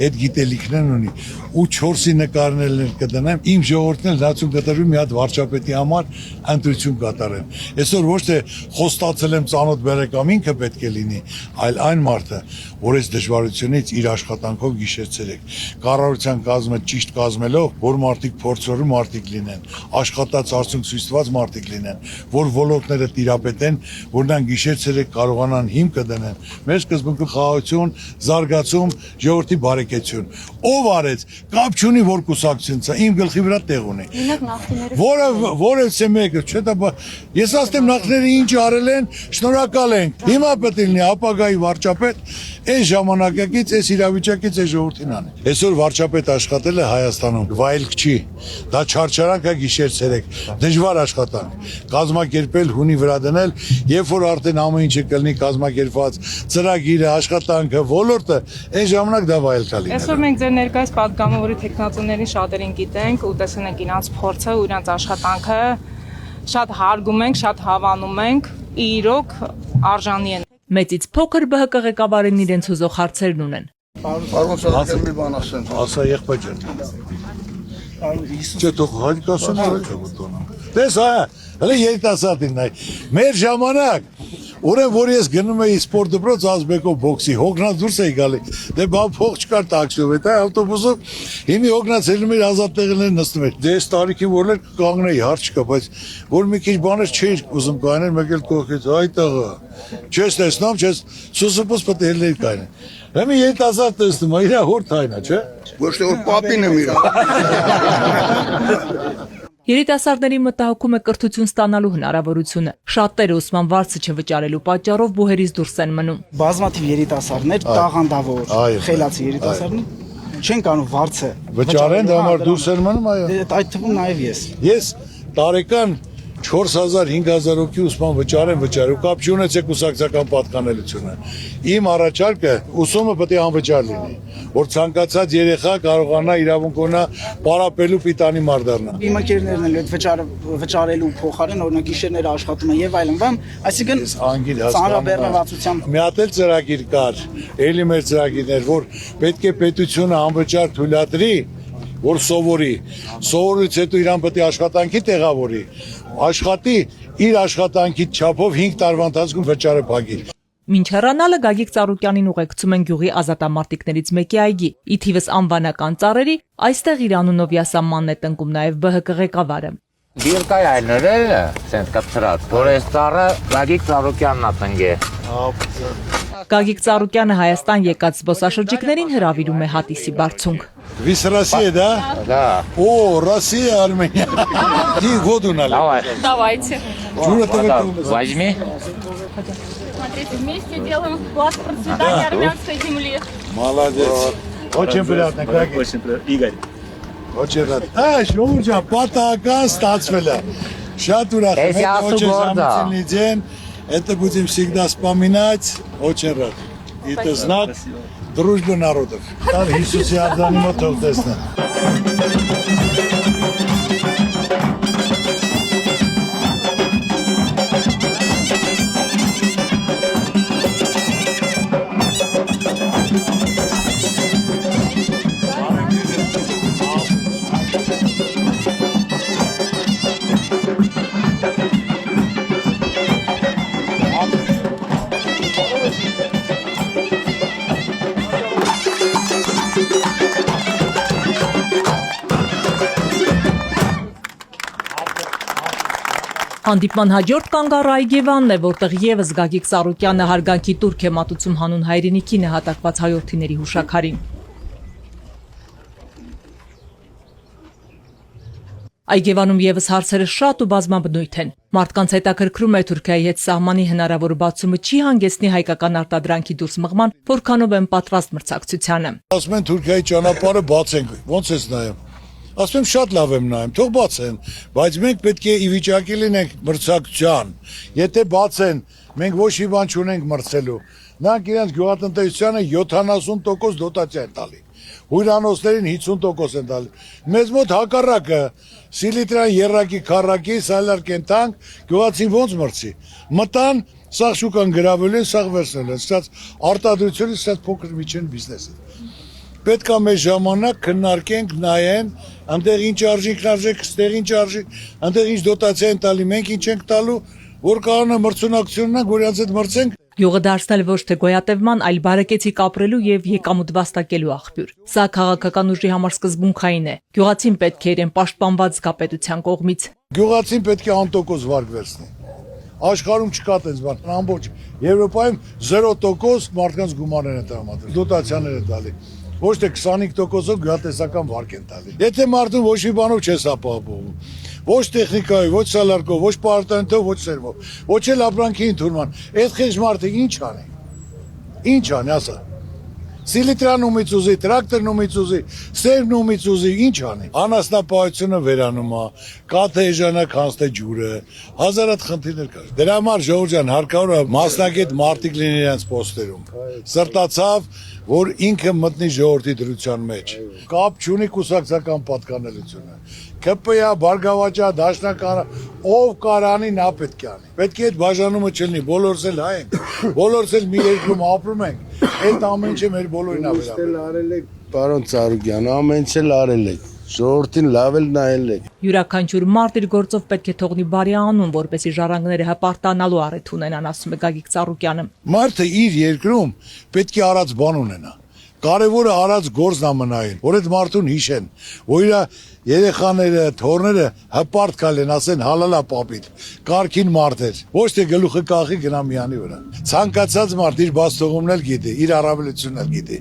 այդ գիտելիքներն ունի, ու 4-ի նկարներն կդնեմ, իմ ժողովուրդն էլ լացում կտրվի մի հատ վարչապետի համար ընտրություն կատարեն։ Այսօր ոչ թե խոստացել եմ ծանոթ բերեկամ ինքը պետք է լինի, այլ այն մարդը, որ այս դժվարությունից իր աշխատանքով գիշերցերեք։ Կառավարության կազմը ճիշտ կազմելով, որ մարդիկ փորձորու մարդիկ լինեն, աշխատած արդյունք ցույց տված մարդիկ լինեն, որ ոլորտները տիրապետեն, որ նրանք գիշերցերեք կարողանան հիմքը դնեն։ Մեր սկզբունքը խաղաղություն, զարգացում, ժողովրդի բարեկեցություն։ Ով արեց, կապ չունի որ կուսակցությունից, իմ գլխի վրա տեղ ունի։ Որևէ մեկը, չէ՞ դա ես ասեմ նախները ինչ արել են, շնորհակալ ենք։ Հիմա պետք է լինի ապագայի վարչապետ, այս ժամանակակից, այս իրավիճակից այս ժողովրդին անի։ Այսօր վարչապետ աշխատել է Հայաստանում, վայելք չի։ Դա չարչարանք է գիշեր-ցերեկ, դժվար աշխատանք։ Կազմակերպել, հունի վրա դնել, երբ որ արդեն ամեն ինչը կլինի կազմակերպված, ծրագիրը, աշխատանքը, ոլորտը, այս ժամանակ դա վայելք է լինել։ Այսօր մենք ձեր ներկայիս պատգամավորի տեխնացուներին շատերին գիտենք ու տեսնում ենք իրենց փորձը ու իրենց աշխատանքը, շատ հարգում ենք, շատ հավանում ենք, իրոք արժանի են։ Մեծից փոքր ԲՀԿ ղեկավարին իրենց հուզող հարցերն ունեն։ Պարոն Սարգսյան մի բան ասեմ։ Ասա եղբայր ջան։ Չէ, թող հարկասում է բտոնը։ Տես հա, հələ երիտասարդին նայ։ Մեր ժամանակ Ուրեմն որ ես գնում էի սպորտ դպրոց Ազբեկով բոքսի, հոգնած դուրս էի գալի։ Դե բա փող չկար տաքսիով, այդ ավտոբուսով հիմի հոգնած ելնում էր ազատ տեղերներ նստում էր։ Դե այս տարիքի որներ կանգնեի, հարց չկա, բայց որ մի քիչ բաներ չէի ուզում կանել, մեկ էլ կողքից այ տղա։ Չես տեսնում, չես սուսուպուս պետք է ելներ կանել։ Հիմի երիտասարդ տեսնում, իր հորթ այնա, չէ։ Ոչ թե որ պապին եմ իր։ Երիտասարդների մտահոգում է կրթություն ստանալու հնարավորությունը։ Շատերը ուսման վարձը չվճարելու պատճառով բուհերից դուրս են մնում։ Բազմաթիվ երիտասարդներ, տաղանդավոր, խելացի երիտասարդներ չեն կարող վարձը վճարեն, դա համար դուրս են մնում, այո։ Այդ թվում նաև ես։ Ես տարեկան 4000-5000 հոգի ուսման վճարեմ, կապ չունեցեք կուսակցական պատկանելությունը։ Իմ առաջարկը ուսումը պետք է անվճար լինի, որ ցանկացած երեխա կարողանա իրավունք ունենա պարապելու պիտանի մարդառնա։ Իմ ընկերներն էլ այդ վճարելու փոխարեն օրինակ գիշերները աշխատում են եւ այլն բան, այսինքն ծանրաբեռնվածությամբ մի հատ էլ ծրագիր կար, ելի մեր ծրագիրներ, որ պետք է պետությունը անվճար թույլատրի, որ սովորից հետո իրան պետք է աշխատանքի տեղավորի, աշխատի իր աշխատանքի չափով 5 տարվա ընթացքում վճարը փակի։ Մինչ հեռանալը Գագիկ Ծառուկյանին ուղեկցում են գյուղի ազատամարտիկներից մեկի այգի։ Ի թիվս անվանական ծառերի, այստեղ իր անունով յասամանն է տնկում նաև ԲՀԿ ղեկավարը։ Բիրկայ այլները, սենց կծրած, որ այս ծառը Գագիկ Ծառուկյանն է տնկե։ Գագիկ Ծառուկյանը Հայաստան եկած զբոսաշրջիկներին հրավիրում է հատիսի բարձունք։ Вы с России, да? Да. О, Россия, Армения. И году надо. Давай. Давайте. Возьми. Смотрите, вместе делаем вклад в процветание армянской земли. Молодец. Очень приятно, как Очень приятно. Игорь. Очень рад. Շորջա, պատահական ստացվել է։ Շատ ուրախ եմ, очень замечательный день. Это будем всегда вспоминать. Очень рад. Это знак дружбы народов. Там Иисус Иордани мотов տեսնա։ Հանդիպման հաջորդ կանգառ Այգևանն է, որտեղ եւս Գագիկ Ծառուկյանը հարգանքի տուրք է մատուցում հանուն հայրենիքի նահատակված հայորդիների հուշաքարին։ Այգևանում եւս հարցերը շատ ու բազմաբնույթ են։ Մարդկանց հետաքրքրում է Թուրքիայի հետ սահմանի հնարավոր բացումը չի հանգեցնի հայկական արտադրանքի դուրս մղման, որքանով են պատրաստ մրցակցությանը։ Ասում են Թուրքիայի ճանապարհը բացենք, ոնց ես նայում։ Ասում եմ շատ լավ եմ նայում, թող բացեն, բայց մենք պետք է ի վիճակի լինենք մրցակցության։ Եթե բացեն, մենք ոչ մի բան չունենք մրցելու։ Նրանք իրենց գյուղատնտեսությանը 70% դոտացիա են տալի։ Հյուրանոցներին 50% են տալի։ Մեզ մոտ հակառակը Սիլիտրան երրակի քառակի սալար կենտանք գյուղացին ոնց մրցի։ Մտան, սաղ շուկան գրավելու են, սաղ վերցնել են, ստաց արտադրությունը ստաց փոքր միջին բիզնեսը։ Պետք է մեր ժամանակ քննարկենք, նայեն, այնտեղ ինչ արժեք, ստեղ ինչ արժեք, այնտեղ ինչ դոտացիա են տալի, մենք ինչ ենք տալու, որ կարողանա մրցունակությունն ենք, որ իրենց հետ մրցենք։ Յուղը դարձնել ոչ թե գոյատևման, այլ բարեկեցիկ ապրելու եւ եկամուտ վաստակելու աղբյուր։ Սա քաղաքական ուժի համար սկզբունքային է։ Գյուղացին պետք է իրեն պաշտպանված զգա պետության կողմից։ Գյուղացին պետք է անտոկոս վարկ վերցնի։ Աշխարհում չկա այդպես բան, ամբողջ Եվրոպայում 0% մարդկանց գումարներ են տրամադրել, դոտացիաներ են տալի։ Ոչ թե 25%-ով գյուղատնտեսական վարկ են տալի։ Եթե մարդուն ոչ մի բանով չես ապահովում, ոչ տեխնիկայով, ոչ սալարկով, ոչ պարտանյութով, ոչ սերմով, ոչ էլ ապրանքի ընդունման, այդ խեղճ մարդը ինչ անի։ Ինչ անի, ասա։ Սիլիտրան ումից ուզի, տրակտորն ումից ուզի, սերմն ումից ուզի, ինչ անի։ Անասնապահությունը վերանում է, կաթը էժանակ հանձնե ջուրը, հազարատ խնդիրներ կար։ Դրա համար Ժողովուրդ ջան, հարկավոր է մասնագետ մարդիկ լինեն իրենց պոստերում։ Սրտացավ, որ ինքը մտնի ժողովրդի դրության մեջ։ Կապ չունի կուսակցական պատկանելությունը։ ԿՊ-ը, Բարգավաճա, Դաշնականը, ով կարանի, նա պետք է անի։ Պետք է այդ բաժանումը չլինի, բոլորս էլ հայ ենք, բոլորս էլ մի երկրում ապրում ենք, այդ ամեն ինչը մեր բոլորին է վերաբերում։ Պարոն Ծառուկյան, ամեն ինչ էլ արել եք։ Ժողովրդին լավ էլ նայել եք։ Յուրաքանչյուր մարդ իր գործով պետք է թողնի բարի անուն, որպեսզի ժառանգները հպարտանալու առիթ ունենան, ասում է Գագիկ Ծառուկյանը։ Մարդը իր երկրում պետք է արած բան ունենա։ Կարևորը արած գործն ամենայն, որ այդ մարդուն հիշեն, որ իր երեխաները, թորները հպարտ կալեն, ասեն հալալա պապիտ, կարգին մարդ էր, ոչ թե գլուխը կախի գնա միանի վրա։ Ցանկացած մարդ իր բաստողումն էլ գիտի, իր առավելությունն էլ գիտի,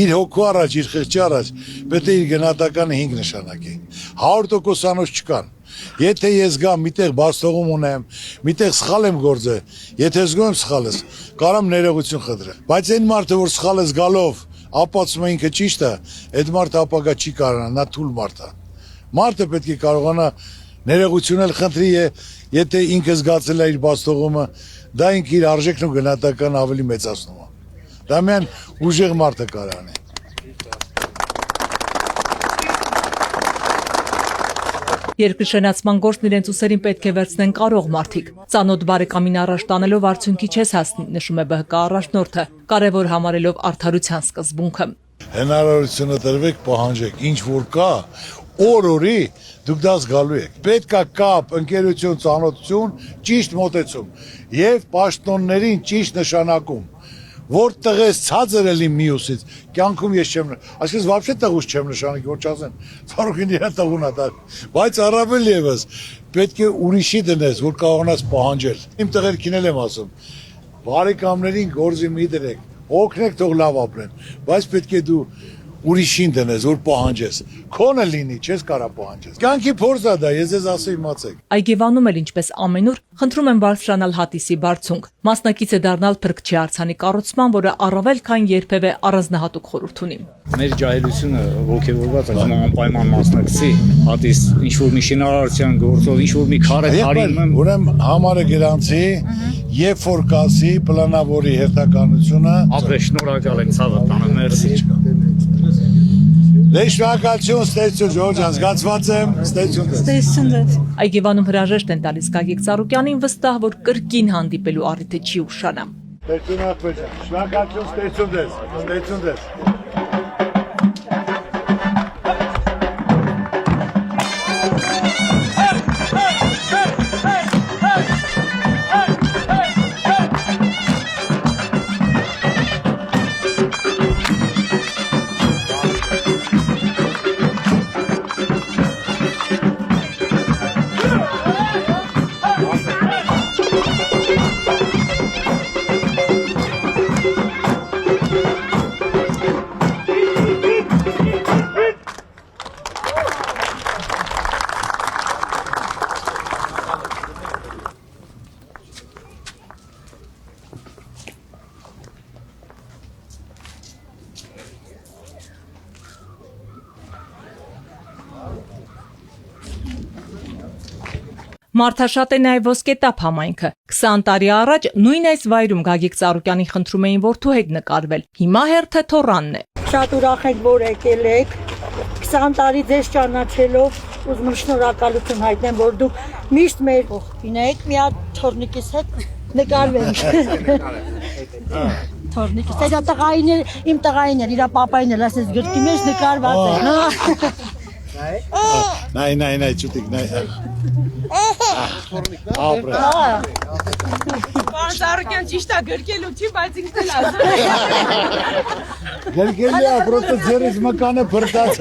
իր հոգու առաջ, իր խղճի առաջ պետք է իր գնահատականը 5 նշանակի։ 100% անոց չկան։ Եթե ես գամ միտեղ բաստողում ունեմ, միտեղ սխալ եմ գործը, եթե զգում եմ սխալս, կարամ ներողություն խնդրեմ։ Բայց այն մարդը, որ սխալը զգալով ապացում է ինքը ճիշտ է, այդ մարդը ապագա չի կարողանա, նա թույլ մարդ է։ Մարդը պետք է կարողանա ներողություն էլ խնդրի, եթե ինքը զգացել է իր բաստողումը, դա ինքը իր արժեքն ու գնահատականը ավելի մեծացնում է։ Դա միայն ուժեղ մարդը կարող է։ Երկրի շենացման գործն իրենց ուսերին պետք է վերցնեն կարող մարդիկ։ Ծանոթ բարեկամին առաջ տանելով արդյունքի չես հասնի, նշում է ԲՀԿ առաջնորդը, կարևոր համարելով արդարության սկզբունքը։ Հնարավորությունը տրվեք, պահանջեք, ինչ որ կա, օր-օրի դուք դա զգալու եք։ Պետք է կապ, ընկերություն, ծանոթություն, ճիշտ մոտեցում եւ պաշտոններին ճիշտ նշանակում։ Որ տղես ցածր էլի մյուսից, կյանքում ես չեմ, այսինքն вообще տղուս չեմ նշանակի, որ չասեն, Ծառուկին իր տղուն է դա, բայց առավել եւս պետք է ուրիշի դնես, որ կարողանաս պահանջել։ Իմ տղերքին էլ եմ ասում, բարեկամներին գործի մի դրեք, օգնեք թող լավ ապրեն, բայց պետք է դու ուրիշին դնես, որ պահանջես։ Քոնը լինի, չես կարա պահանջես։ Կյանքի փորձ է դա, ես ձեզ ասեմ իմացեք։ Այգեվանում էլ ինչպես ամենուր խնդրում են բարձրանալ հատիսի բարձունք։ Մասնակից է դառնալ փրկչի արձանի կառուցման, որը առավել քան երբևէ առանձնահատուկ խորհուրդ ունի։ Մեր ջահելությունը ողջևորված է, անպայման մասնակցի, հատիս ինչ որ մի շինարարության գործով, ինչ որ մի քարե հարինում։ Ուրեմն համարը գրանցի, երբ որ կասի պլանավորի հերթականությունը։ Ապրե շնորհակալ ենք ցավը տանը, մերսի։ Շնորհակալություն, ստեցություն, Ժորժ ջան, զգացված եմ, ստեցություն։ Ստեցություն։ Այգեվանում հրաժեշտ են տալիս Գագիկ Ծառուկյանին, վստահ, որ կրկին հանդիպելու առիթը չի ուշանա։ Շնորհակալություն, ստեցություն։ Մարդաշատ է նաև ոսկետապ համայնքը։ 20 տարի առաջ նույն այս վայրում Գագիկ Ծառուկյանին խնդրում էին որդու հետ նկարվել։ Հիմա հերթը Թորանն է։ Շատ ուրախ ենք, որ եկել եք։ 20 տարի ձեզ ճանաչելով ուզում եմ շնորհակալություն հայտնեմ, որ դուք միշտ մեր կողքին եք, մի հատ թորնիկիս հետ նկարվենք։ Թորնիկիս հետ տղային էր, իմ տղային էր, իր պապային էր, ասես գրքի մեջ նկարված է։ Նայ, ճուտիկ, նայ։ Ապրե։ Պարոն Ծառուկյան ճիշտ է գրկելու չի, բայց ինքն էլ ասում։ Գրկելի է, պրոստը ձերից մկանը բրտաց։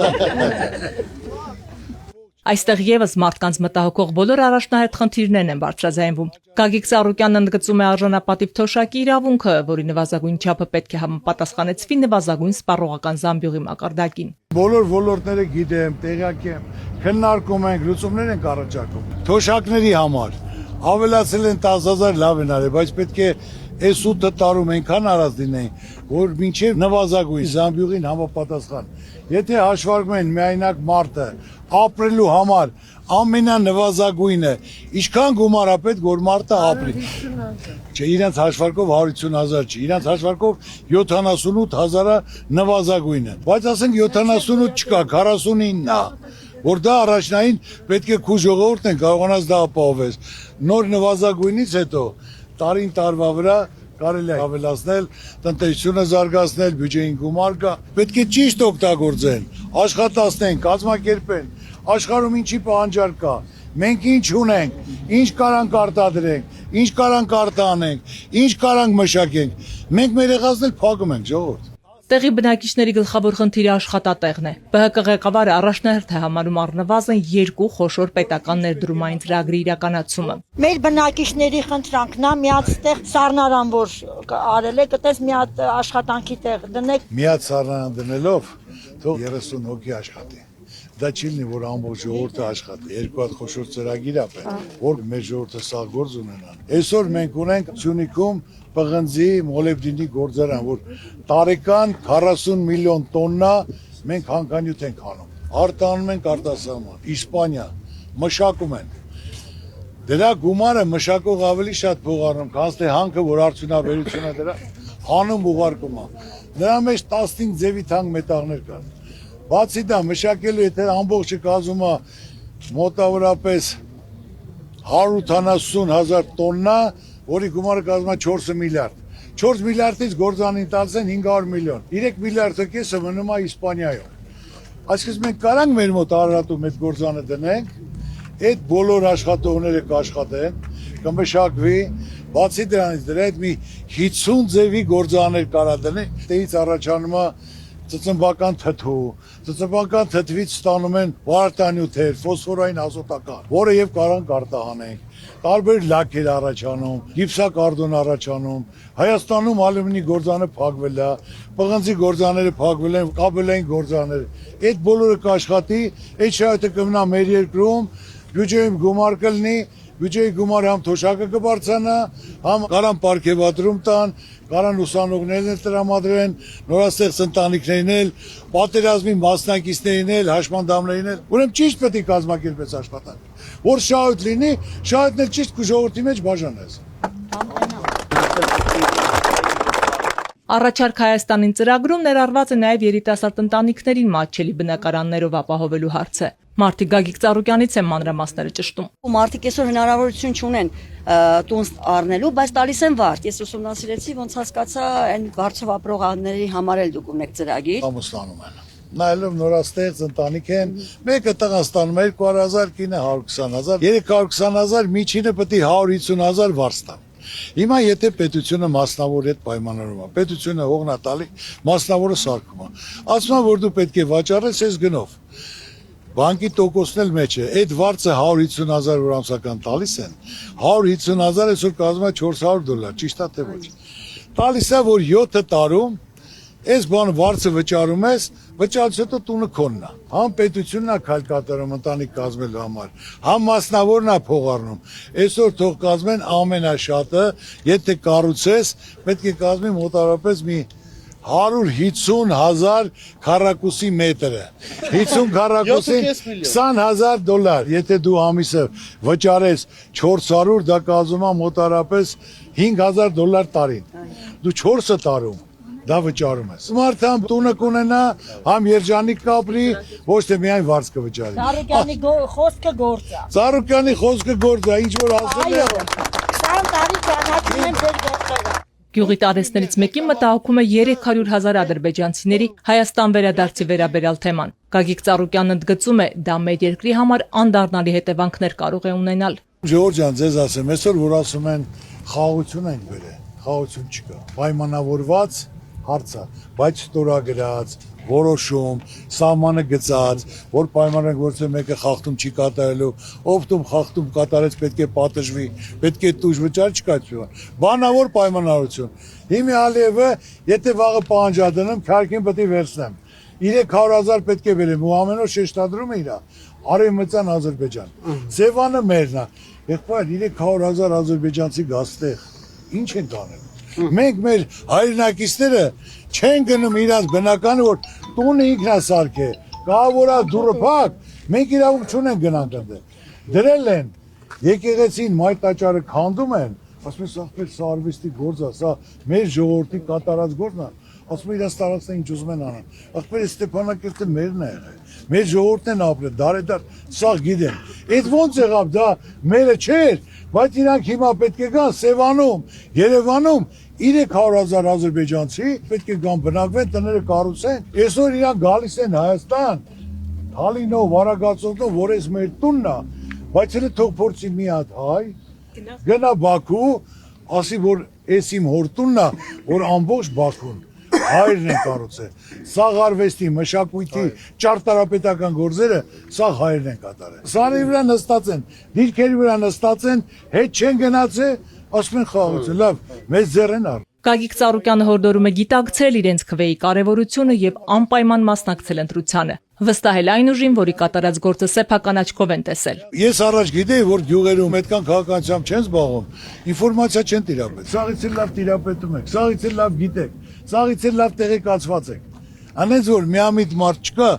Այստեղ եւս մարդկանց մտահոգող բոլոր առաջնահերթ խնդիրներն են բարձրաձայնվում։ Գագիկ Ծառուկյանն ընդգծում է արժանապատիվ թոշակի իրավունքը, որի նվազագույն չափը պետք է համապատասխանեցվի նվազագույն սպառողական զամբյուղի մակարդակին։ Բոլոր ոլորտները գիտեմ, տեղյակ եմ, քննարկում ենք, լուծումներ ենք առաջարկում։ Թոշակների համար ավելացել են 10,000 լավ են արել, բայց պետք է այս 8 տարում այնքան արած լինեին, որ մինչև նվազագույն զամբյուղին համապատասխան։ Եթե հաշվարկում են միայնակ մարդը ապրելու համար ամենանվազագույնը, ինչքան գումար է պետք, որ մարդը ապրի։ Չէ, իրենց հաշվարկով 150,000 չի, իրենց հաշվարկով 78,000-ը նվազագույնը։ Բայց ասենք 78 չկա, 49-ն է, որ դա առաջնային պետք է քու ժողովուրդն են կարողանաս դա ապահովես։ Նոր նվազագույնից հետո տարին տարվա վրա կարելի է ավելացնել, տնտեսությունը զարգացնել, բյուջեին գումար կա։ Պետք է ճիշտ օգտագործեն, աշխատացնեն, կազմակերպեն, աշխարհում ինչի պահանջարկ կա։ Մենք ինչ ունենք, ինչ կարանք արտադրենք, ինչ կարանք արտանենք, ինչ կարանք մշակենք։ Մենք մեր եղածն էլ փակում ենք, ժողովուրդ։ Տեղի բնակիչների գլխավոր խնդիրը աշխատատեղն է։ ԲՀԿ ղեկավարը առաջնահերթ է համարում առնվազն 2 խոշոր պետական ներդրումային ծրագրի իրականացումը։ Մեր բնակիչների խնդրանքն է միածտեղ սառնարան, որ արել է, կտես մի հատ աշխատանքի տեղ դնեք։ Միած սառնարան դնելով թող 30 հոգի աշխատի։ Դա չի լինի, որ ամբողջ ժողովուրդը աշխատի։ 2 հատ խոշոր ծրագիր է պետք, որ մեր ժողովուրդը սաղ գործ ունենան։ Այսօր մենք ունենք Սյունիքում պղնձի, մոլեբդինի գործարան, որ տարեկան 40 միլիոն տոննա մենք հանքանյութ ենք անում։ Արտանում ենք արտասահման, Իսպանիա, մշակում են։ Դրա գումարը մշակող ավելի շատ փող առնում, քան թե հանքը, որ արդյունաբերությունը դրա հանում ուղարկում է։ Դրա մեջ 15 ձևի թանկ մետաղներ կան։ Բացի դա մշակելու եթե ամբողջը կազմում է մոտավորապես 180,000 տոննա, որի գումարը կազմում է 4 միլիարդ։ 4 միլիարդից գործանին տալիս են 500 միլիոն։ 3 միլիարդը կեսը մնում է Իսպանիայում։ Այսինքն մենք կարանք մեր մոտ Արարատում այդ գործանը դնենք, այդ բոլոր աշխատողները կաշխատեն, կմշակվի, բացի դրանից դրա այդ մի 50 ձևի գործաներ կարա դնենք, դեից առաջանում է ծծմբական թթու, ծծմբական թթվից ստանում են վարդանյութեր, ֆոսֆորային ազոտական, որը եւ կարանք արտահանենք։ Տարբեր լաքեր առաջանում, գիպսակարդոն առաջանում, Հայաստանում ալյումինի գործանը փակվել է, պղնձի գործաները փակվել են, կաբելային գործաները։ Այդ բոլորը կաշխատի, այդ շահույթը կմնա մեր երկրում, բյուջեում գումար կլինի, բյուջեի գումարը համ թոշակը կբարձրանա, համ կարան պարգևատրում տան, կարան ուսանողներն տրամադրեն, նորաստեղծ ընտանիքներն էլ, պատերազմի մասնակիցներին էլ, հաշմանդամներին էլ։ Ուրեմն ճիշտ պետք է կազմակերպես աշխատանքը, որ շահույթ լինի, շահույթն էլ ճիշտ ժողովրդի մեջ բաժանես։ Առաջարկ Հայաստանին ծրագրում ներառված է նաև երիտասարդ ընտանիքներին մատչելի բնակարաններով ապահովելու հարցը։ Մարտի Գագիկ Ծառուկյանից են մանրամասները ճշտում։ Մարդիկ այսօր հնարավորություն չունեն տուն առնելու, բայց տալիս են վարդ։ Ես ուսումնասիրեցի, ոնց հասկացա, այն բարձր ապրողների համար էլ դուք ունեք ծրագիր։ Ամուսնանում են։ Նայելով նորաստեղծ ընտանիք են, մեկը տղան ստանում է 200,000, կինը 120,000, 320,000, միջինը պետք է 150,000 վարձ տան։ Հիմա եթե պետությունը մասնավոր հետ պայմանավորում է, պետությունը հողն է տալի, մասնավորը սարքում է։ Ասում է, որ դու պետք է վաճառես այս գնով։ Բանկի տոկոսն էլ մեջ է, այդ վարձը 150,000 որ ամսական տալիս են, 150,000 այսօր կազմում է $400, ճիշտ է թե ոչ։ Տալիս է, որ 7 տարում այս բան վարձը վճարում ես, վճարից հետո տունը քոնն է։ Համ պետությունն է քայլ կատարում ընտանիք կազմելու համար, համ մասնավորն է փող առնում։ Այսօր թող կազմեն ամենաշատը, եթե կառուցես, պետք է կազմի մոտավորապես մի 150,000 քառակուսի մետրը, 50 քառակուսի $20,000, եթե դու ամիսը վճարես 400, դա կազմում է մոտավորապես $5,000 տարին, դու 4 տարում դա վճարում ես։ Մարդը համ տունը կունենա, համ երջանիկ կապրի, ոչ թե միայն վարձ կվճարի։ Ծառուկյանի խոսքը գործ է։ Ծառուկյանի խոսքը գործ է, ինչ որ ասել է։ 20 տարի ճանաչում եմ ձեր գործերը։ Գյուղի տարեցներից մեկի մտահոգում է 300,000 ադրբեջանցիների Հայաստան վերադարձի վերաբերյալ թեման։ Գագիկ Ծառուկյանն ընդգծում է, դա մեր երկրի համար անդառնալի հետևանքներ կարող է ունենալ։ Ժողովուրդ ջան, ձեզ ասեմ, այսօր որ ասում են խաղաղություն ենք բերել, խաղաղություն չկա։ Պայմանավորված հարցը, բայց ստորագրած, որոշում, սահմանը գծած, որ պայմաններ գործը մեկը խախտում չի կատարելու, ով տում խախտում կատարեց պետք է պատժվի, պետք է տուժ վճար չկայացվի։ Բանավոր պայմանավորություն։ Հիմա Ալիևը, եթե վաղը պահանջադնում, քարքին պետք է վերցնեմ։ 300,000 պետք է վերեմ, ու ամեն օր շեշտադրում է իրա։ Արևմտյան Ադրբեջան։ Սևանը մերն է։ Եղբայր 300,000 ադրբեջանցի գաստեղ։ Ինչ են կանելու։ Մենք մեր հայրենակիցները չեն գնում իրանց բնականը, որ տունը ինքն է սարքե, կավորա դուռը փակ, մենք իրավունք չունենք գնանք այնտեղ։ Դրել են, եկեղեցին մայր տաճարը քանդում են, ասում են սա սա արվեստի գործ է, սա մեր ժողովրդի կատարած գործն է, ասում են իրաց տարածքն ինչ ուզում են անեն։ Ախպեր Ստեփանակերտը մերն է եղել, մեր ժողովուրդն են ապրել, դարեդար սա գիտեն։ Այդ ոնց եղավ դա մերը չէր, բայց իրանք հիմա պետք է գան Սևանում, Երևանում 300,000 ադրբեջանցի պետք է գան բնակվեն, տները կառուցեն։ Այսօր իրան գալիս են Հայաստան, Հալինով, Վարագացովնով, որ էս մեր տունն է, բայց հենց թող փորձի մի հատ հայ, գնա Բաքու, ասի որ էս իմ հոր տունն է, որ ամբողջ Բաքուն հայրն են կառուցել։ Սա արվեստի, մշակույթի, ճարտարապետական գործերը սա հայրն են կատարել։ Սարի վրա նստած են, դիրքերի վրա նստած են, հետ չեն գնացել, ասում են խաղացել, լավ, մեծ ձեռ են առ։ Գագիկ Ծառուկյանը հորդորում է գիտակցել իրենց քվեի կարևորությունը եւ անպայման մասնակցել ընտրությանը։ Վստահել այն ուժին, որի կատարած գործը սեփական աչքով են տեսել։ Ես առաջ գիտեի, որ գյուղերում այդքան քաղաքականությամբ չեն զբաղվում, ինֆորմացիա չեն տիրապետում։ Սաղից էլ լավ տիրապետում եք, սաղից էլ լավ գիտեք, սաղից էլ լավ տեղեկացված եք։ Անենց որ միամիտ մարդ չկա,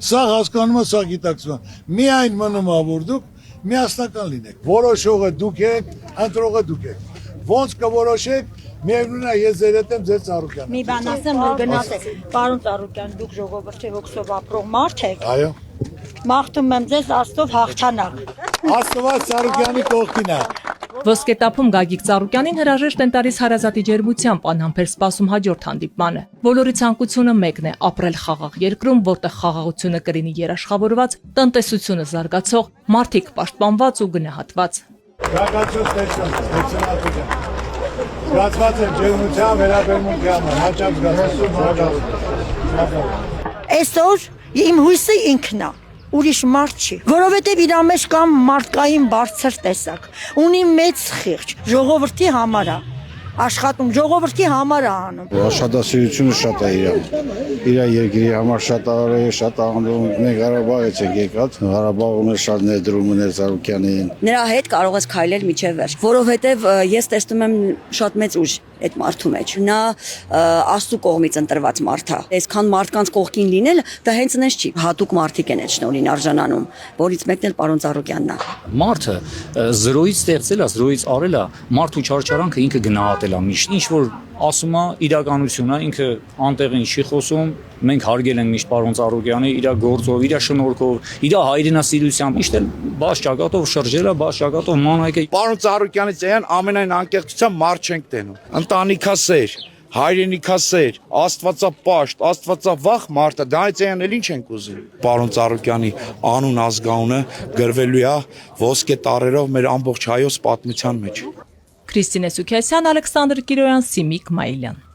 սա հասկանում է, սա գիտակցում է։ Միայն մնում է, որ դուք միասնական լինեք։ Որոշողը դուք եք, ընտրողը դուք եք։ Ոնց կորոշեք, միևնույն է, ես ձեր հետ եմ, ձեր Ծառուկյանը։ Մի բան ասեմ, որ գնացեք, պարոն Ծառուկյան, դուք ժողովրդի ոգսով ապրող մարդ եք։ Այո։ Մաղթում եմ ձեզ Աստծով հաղթանակ։ Աստված Ծառուկյանի կողքին է։ Ոսկետափում Գագիկ Ծառուկյանին հրաժեշտ են տալիս հարազատի ջերմությամբ անհամբեր սպասում հաջորդ հանդիպմանը։ Բոլորի ցանկությունը մեկն է՝ ապրել խաղաղ երկրում, որտեղ խաղաղությունը կլինի երաշխավորված, տնտեսությունը զարգացող, մարդիկ պաշտպանված ու գնահատված։ Զգացված եմ ջերմության վերաբերմունքի համար, հաճախ զգացված։ Այսօր իմ հույսը ինքն է, ուրիշ մարդ չի, որովհետև իր մեջ կան մարդկային բարձր տեսակ, ունի մեծ խիղճ, ժողովրդի համար է աշխատում, ժողովրդի համար է անում։ Աշխատասիրությունը շատ է իր երկրի համար շատ արել է, շատ անում։ Մենք Ղարաբաղից ենք եկած, Ղարաբաղում է շատ ներդրում ուներ Ծառուկյանին։ Նրա հետ կարող ես քայլել միջև վերջ, որովհետև ես տեսնում եմ շատ մեծ ուժ այդ մարդու մեջ։ Նա Աստծո կողմից ընտրված մարդ է։ Այսքան մարդկանց կողքին լինել, դա հենց այնպես չի։ Հատուկ մարդիկ են այդ շնորհին արժանանում, որից մեկն էլ պարոն Ծառուկյանն է։ Մարդը զրոյից ստեղծել է, զրոյից արել է, մարդու չարչարանքը ինքը գնահատել է միշտ։ Ինչ որ ասում է իրականությունը, ինքը անտեղին չի խոսում։ Մենք հարգել ենք միշտ պարոն Ծառուկյանի իր գործով, իր շնորհքով, իր հայրենասիրությամբ, միշտ էլ բաց ճակատով շրջել է, բաց ճակատով մանրակ է։ Պարոն Ծառուկյանի ձեյան ամենայն անկեղծությամբ մարդ չենք տենում։ Ընտանիքասեր, հայրենիքասեր, աստվածապաշտ, աստվածավախ մարդը, դա ձեյան էլ ինչ ենք ուզում։ Պարոն Ծառուկյանի անուն ազգանունը գրվելու է ոսկե տառերով մեր ամբողջ հայոց պատմության մեջ։ Քրիստինե Սուքիասյան, Ալեքսանդր Կիրոյան, Սիմիկ Մայիլյան։